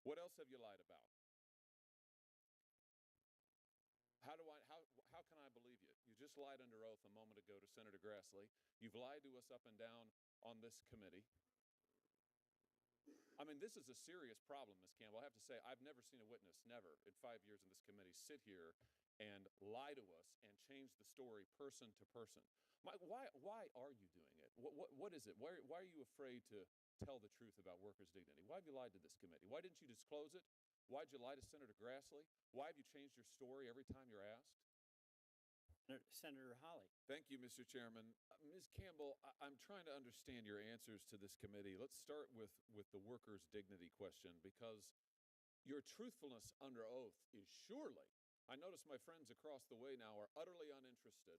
What else have you lied about? How can I believe you? You just lied under oath a moment ago to Senator Grassley. You've lied to us up and down on this committee. I mean, this is a serious problem, Ms. Campbell. I have to say, I've never seen a witness, never, in 5 years in this committee, sit here and lie to us and change the story person to person. Why are you doing it? What is it? Why are you afraid to tell the truth about workers' dignity? Why have you lied to this committee? Why didn't you disclose it? Why did you lie to Senator Grassley? Why have you changed your story every time you're asked? Senator Hawley. Thank you, Mr. Chairman. Ms. Campbell, I'm trying to understand your answers to this committee. Let's start with the workers' dignity question, because your truthfulness under oath is surely, I notice my friends across the way now are utterly uninterested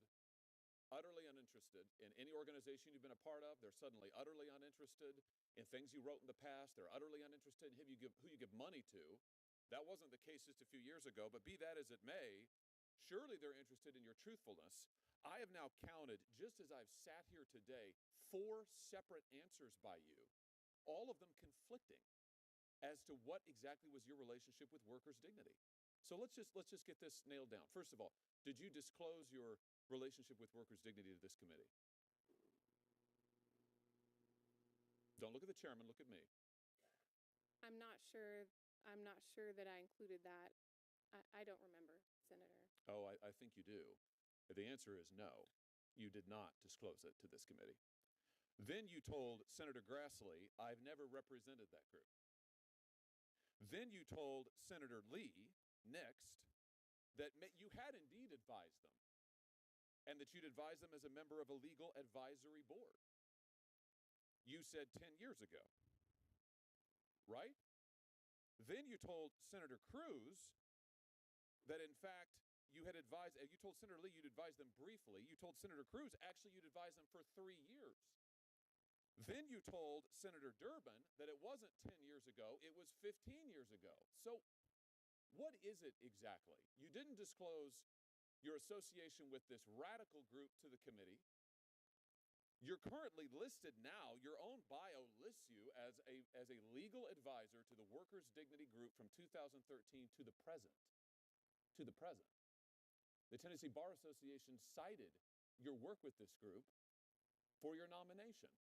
in any organization you've been a part of. They're suddenly utterly uninterested in things you wrote in the past. They're utterly uninterested in who you give money to. That wasn't the case just a few years ago, but be that as it may, surely they're interested in your truthfulness. I have now counted, just as I've sat here today, 4 separate answers by you, all of them conflicting as to what exactly was your relationship with workers' dignity. So let's just get this nailed down. First of all, did you disclose your relationship with workers' dignity to this committee? Don't look at the chairman, look at me. I'm not sure that I included that. I don't remember, Senator. Oh, I think you do. The answer is no. You did not disclose it to this committee. Then you told Senator Grassley, I've never represented that group. Then you told Senator Lee, next, that you had indeed advised them, and that you'd advised them as a member of a legal advisory board. You said 10 years ago, right? Then you told Senator Cruz that, in fact, you told Senator Lee you'd advised them briefly. You told Senator Cruz, actually, you'd advised them for 3 years. Then you told Senator Durbin that it wasn't 10 years ago, it was 15 years ago. So what is it exactly? You didn't disclose your association with this radical group to the committee. You're currently listed now, your own bio lists you as a legal advisor to the Workers' Dignity Group from 2013 to the present. To the present. The Tennessee Bar Association cited your work with this group for your nomination.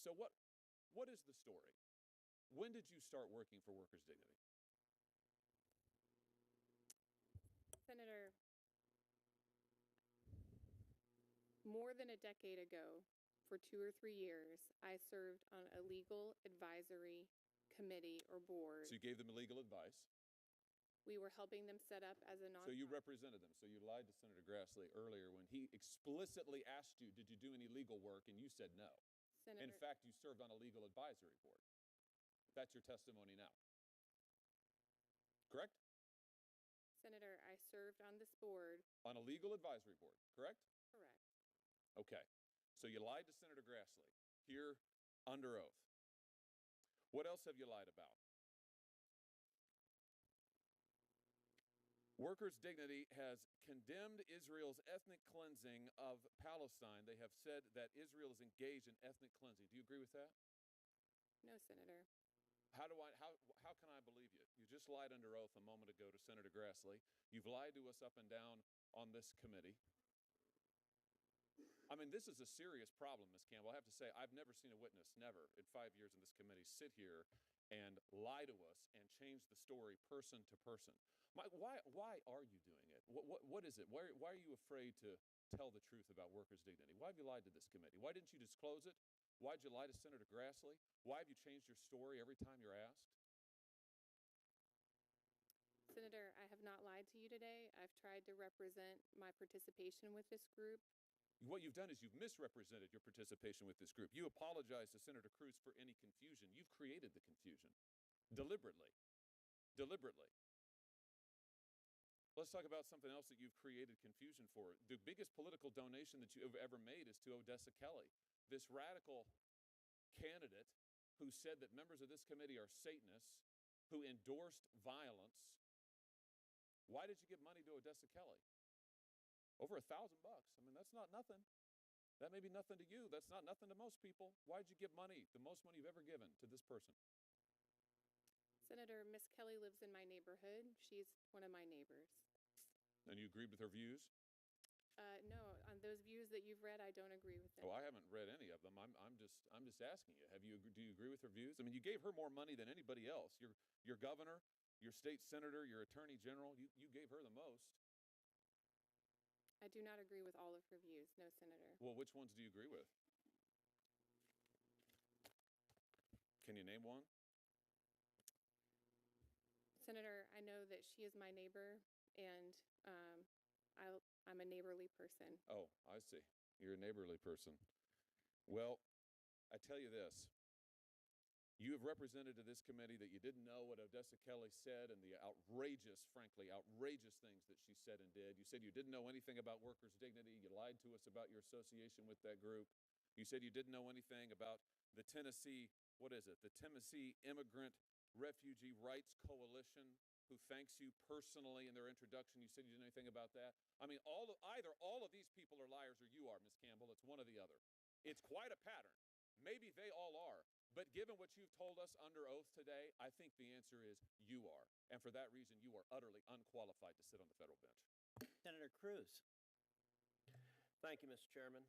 So what is the story? When did you start working for workers' dignity? Senator, more than a decade ago, for 2 or 3 years, I served on a legal advisory committee or board. So you gave them legal advice. We were helping them set up as a nonprofit. So you represented them. So you lied to Senator Grassley earlier when he explicitly asked you, did you do any legal work? And you said no. In fact, you served on a legal advisory board. That's your testimony now. Correct? Senator, I served on this board. On a legal advisory board, correct? Correct. Okay. So you lied to Senator Grassley here under oath. What else have you lied about? Workers' Dignity has condemned Israel's ethnic cleansing of Palestine. They have said that Israel is engaged in ethnic cleansing. Do you agree with that? No, Senator. How can I believe you? You just lied under oath a moment ago to Senator Grassley. You've lied to us up and down on this committee. I mean, this is a serious problem, Ms. Campbell. I have to say, I've never seen a witness, never, in 5 years in this committee, sit here and lie to us and change the story person to person. Why are you doing it? What is it? Why are you afraid to tell the truth about workers' dignity? Why have you lied to this committee? Why didn't you disclose it? Why did you lie to Senator Grassley? Why have you changed your story every time you're asked? Senator, I have not lied to you today. I've tried to represent my participation with this group. What you've done is you've misrepresented your participation with this group. You apologize to Senator Cruz for any confusion. You've created the confusion. Deliberately. Deliberately. Let's talk about something else that you've created confusion for. The biggest political donation that you have ever made is to Odessa Kelly, this radical candidate who said that members of this committee are Satanists, who endorsed violence. Why did you give money to Odessa Kelly? Over $1,000. I mean, that's not nothing. That may be nothing to you. That's not nothing to most people. Why did you give money, the most money you've ever given, to this person? Senator, Miss Kelly lives in my neighborhood. She's one of my neighbors. And you agreed with her views? No, on those views that you've read, I don't agree with them. Oh, I haven't read any of them. I'm just asking you. Do you agree with her views? I mean, you gave her more money than anybody else. Your governor, your state senator, your attorney general. You gave her the most. I do not agree with all of her views, no, Senator. Well, which ones do you agree with? Can you name one? Senator, I know that she is my neighbor, and I'm a neighborly person. Oh, I see. You're a neighborly person. Well, I tell you this. You have represented to this committee that you didn't know what Odessa Kelly said and the frankly, outrageous things that she said and did. You said you didn't know anything about workers' dignity. You lied to us about your association with that group. You said you didn't know anything about the Tennessee Immigrant Refugee Rights Coalition, who thanks you personally in their introduction. You said you didn't know anything about that. I mean, either all of these people are liars or you are, Ms. Campbell. It's one or the other. It's quite a pattern. Maybe they all are. But given what you've told us under oath today, I think the answer is you are. And for that reason, you are utterly unqualified to sit on the federal bench. Senator Cruz. Thank you, Mr. Chairman.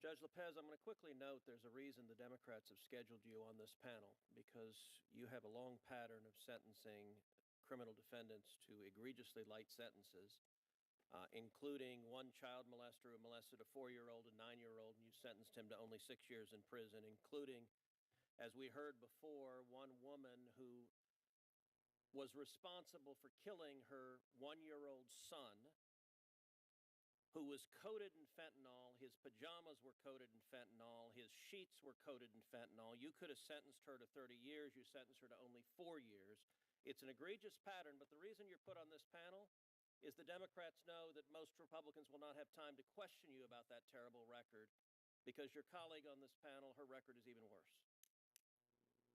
Judge Lopez, I'm going to quickly note there's a reason the Democrats have scheduled you on this panel, because you have a long pattern of sentencing criminal defendants to egregiously light sentences, including one child molester who molested a 4-year-old and 9-year-old, and you sentenced him to only 6 years in prison, including, as we heard before, one woman who was responsible for killing her 1-year-old son, who was coated in fentanyl. His pajamas were coated in fentanyl. His sheets were coated in fentanyl. You could have sentenced her to 30 years. You sentenced her to only 4 years. It's an egregious pattern, but the reason you're put on this panel is the Democrats know that most Republicans will not have time to question you about that terrible record, because your colleague on this panel, her record is even worse.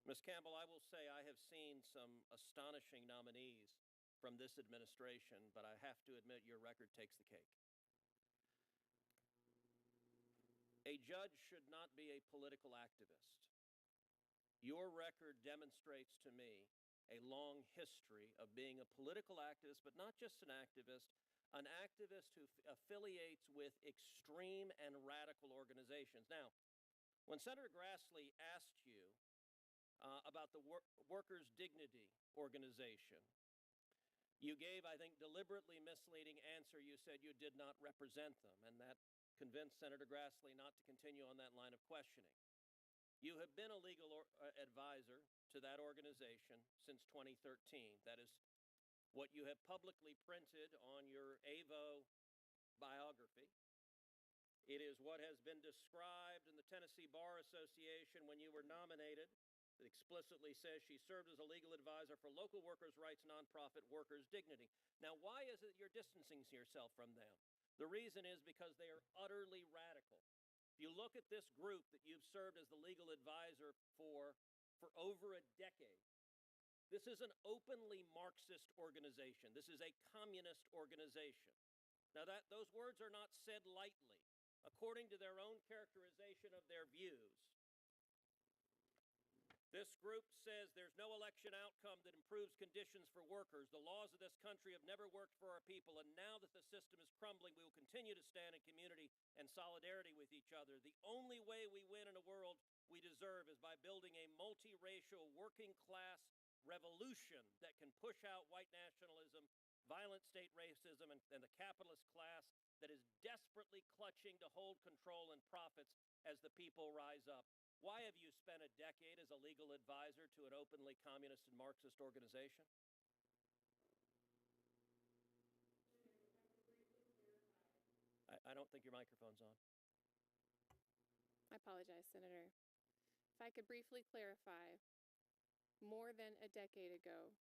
Ms. Campbell, I will say I have seen some astonishing nominees from this administration, but I have to admit your record takes the cake. A judge should not be a political activist. Your record demonstrates to me a long history of being a political activist, but not just an activist who affiliates with extreme and radical organizations. Now, when Senator Grassley asked you about the Workers' Dignity Organization, you gave, I think, deliberately misleading answer. You said you did not represent them, and that convinced Senator Grassley not to continue on that line of questioning. You have been a legal advisor to that organization since 2013. That is what you have publicly printed on your AVO biography. It is what has been described in the Tennessee Bar Association when you were nominated. It explicitly says she served as a legal advisor for local workers' rights nonprofit Workers' Dignity. Now, why is it you're distancing yourself from them? The reason is because they are utterly radical. If you look at this group that you've served as the legal advisor for over a decade, this is an openly Marxist organization. This is a communist organization. Now, those words are not said lightly. According to their own characterization of their views, this group says there's no election outcome that improves conditions for workers. The laws of this country have never worked for our people, and now that the system is crumbling, we will continue to stand in community and solidarity with each other. The only way we win in a world we deserve is by building a multiracial working class revolution that can push out white nationalism, violent state racism, and the capitalist class that is desperately clutching to hold control and profits as the people rise up. Why have you spent a decade as a legal advisor to an openly communist and Marxist organization? I don't think your microphone's on. I apologize, Senator. If I could briefly clarify, more than a decade ago,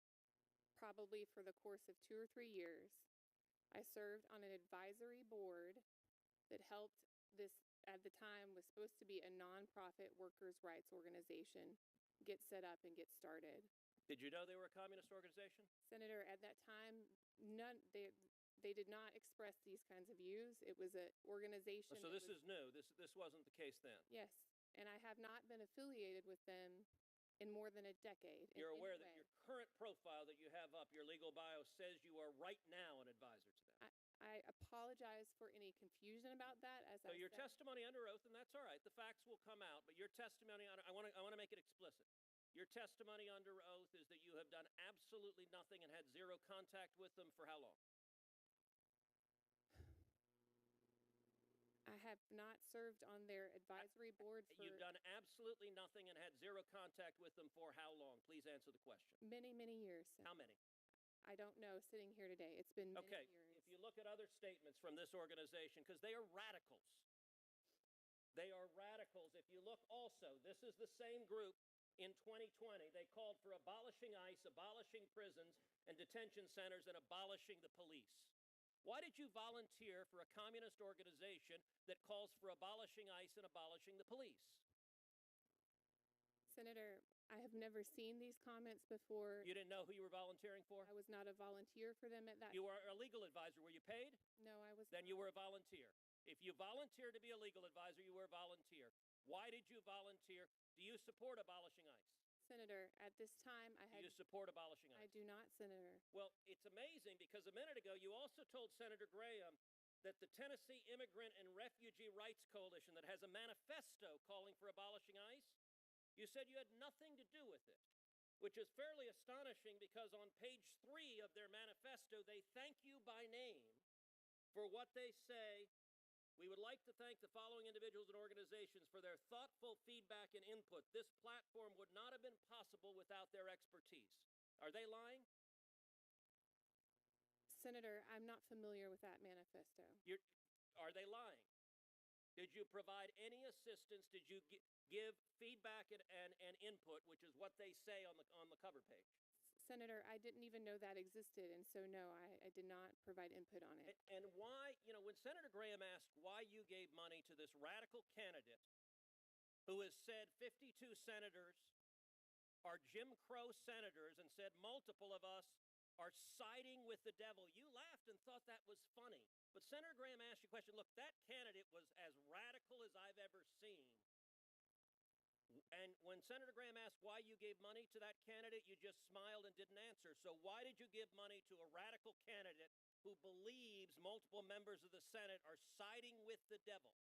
probably for the course of 2 or 3 years, I served on an advisory board that helped this, at the time, was supposed to be a nonprofit workers' rights organization get set up and get started. Did you know they were a communist organization? Senator, at that time, they did not express these kinds of views. It was an organization. So this is new. This wasn't the case then. Yes, and I have not been affiliated with them in in more than a decade. in You're any aware that way. your current profile that you have up, your legal bio, says you are right now an advisor to them. I apologize for any confusion about that. As So I your said, testimony under oath, and that's all right, the facts will come out, but your testimony, I want to make it explicit. Your testimony under oath is that you have done absolutely nothing and had zero contact with them for how long? I have not served on their advisory board for You've done absolutely nothing and had zero contact with them for how long? Please answer the question. many, many years. How many? I don't know sitting here today. It's been many Okay, years. if you look at other statements from this organization, because they are radicals. They are radicals. If you look also, this is the same group in 2020. They called for abolishing ICE, abolishing prisons and detention centers, and abolishing the police. Why did you volunteer for a communist organization that calls for abolishing ICE and abolishing the police? Senator, I have never seen these comments before. You didn't know who you were volunteering for? I was not a volunteer for them at that You were a legal advisor. Were you paid? No, I was Then you were a volunteer. If you volunteered to be a legal advisor, you were a volunteer. Why did you volunteer? Do you support abolishing ICE? Senator, at this time, Do you support abolishing I ICE? do not, Senator. Well, it's amazing because a minute ago you also told Senator Graham that the Tennessee Immigrant and Refugee Rights Coalition that has a manifesto calling for abolishing ICE, you said you had nothing to do with it, which is fairly astonishing because on page 3 of their manifesto, they thank you by name for what they say. We would like to thank the following individuals and organizations for their thoughtful feedback and input. This platform would not have been possible without their expertise. Are they lying? Senator, I'm not familiar with that manifesto. Are they lying? Did you provide any assistance? Did you give feedback and input, which is what they say on the cover page? Senator, I didn't even know that existed, and so no, I did not provide input on it. And why, when Senator Graham asked why you gave money to this radical candidate who has said 52 senators are Jim Crow senators and said multiple of us are siding with the devil, you laughed and thought that was funny. But Senator Graham asked you a question. Look, that candidate was as radical as I've ever seen. And when Senator Graham asked why you gave money to that candidate, you just smiled and didn't answer. So why did you give money to a radical candidate who believes multiple members of the Senate are siding with the devil?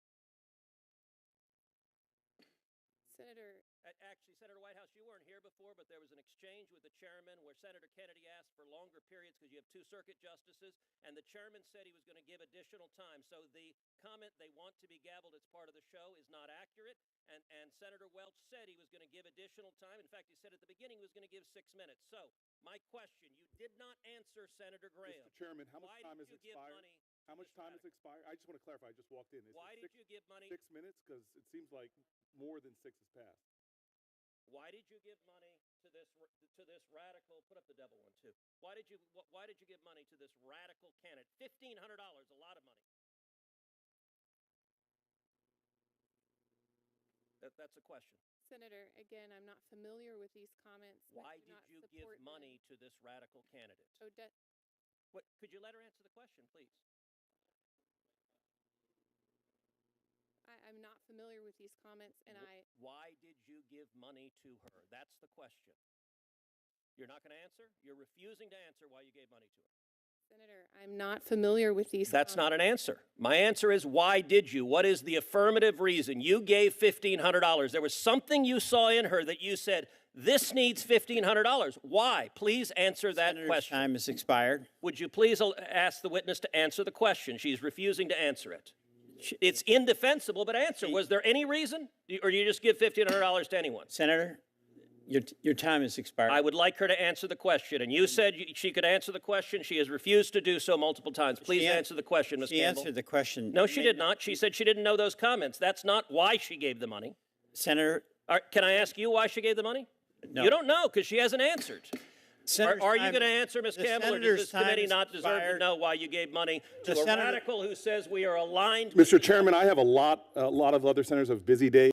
Senator, Actually, Senator Whitehouse, you weren't here before, but there was an exchange with the chairman where Senator Kennedy asked for longer periods because you have 2 circuit justices, and the chairman said he was going to give additional time. So the comment they want to be gavelled as part of the show is not accurate, and Senator Welch said he was going to give additional time. In fact, he said at the beginning he was going to give 6 minutes. So my question, you did not answer Senator Graham. Mr. Chairman, how much Why time did has you give expired? money? How much time has expired? I just want to clarify. I just walked in. Is Why it did you give money? 6 minutes? Because it seems like more than 6 has passed. Why did you give money to this radical? Put up the devil one too. Why did you give money to this radical candidate? $1,500, a lot of money. That's a question. Senator, again, I'm not familiar with these comments. Why did you give money to this radical candidate? What? Could you let her answer the question, please? I'm not familiar with these comments, and Why did you give money to her? That's the question. You're not going to answer? You're refusing to answer why you gave money to her. Senator, I'm not familiar with these That's comments. not an answer. My answer is, why did you? What is the affirmative reason? You gave $1,500. There was something you saw in her that you said, this needs $1,500. Why? Please answer that Senator's question. time has expired. Would you please ask the witness to answer the question? She's refusing to answer it. It's indefensible, but answer. Was there any reason? Or do you just give $1,500 to anyone? Senator, your time has expired. I would like her to answer the question. And you said she could answer the question. She has refused to do so multiple times. Please answer the question, Ms. She Campbell. answered the question. No, she did not. She said she didn't know those comments. That's not why she gave the money. Senator, Can I ask you why she gave the money? no. You don't know because she hasn't answered. Senator's Are you time- going to answer, Ms. the Campbell, or does senator's this time committee has not deserve to expired. know why you gave money to The a senator- radical who says we are aligned? Mr. Chairman, I have a lot of other senators of busy days.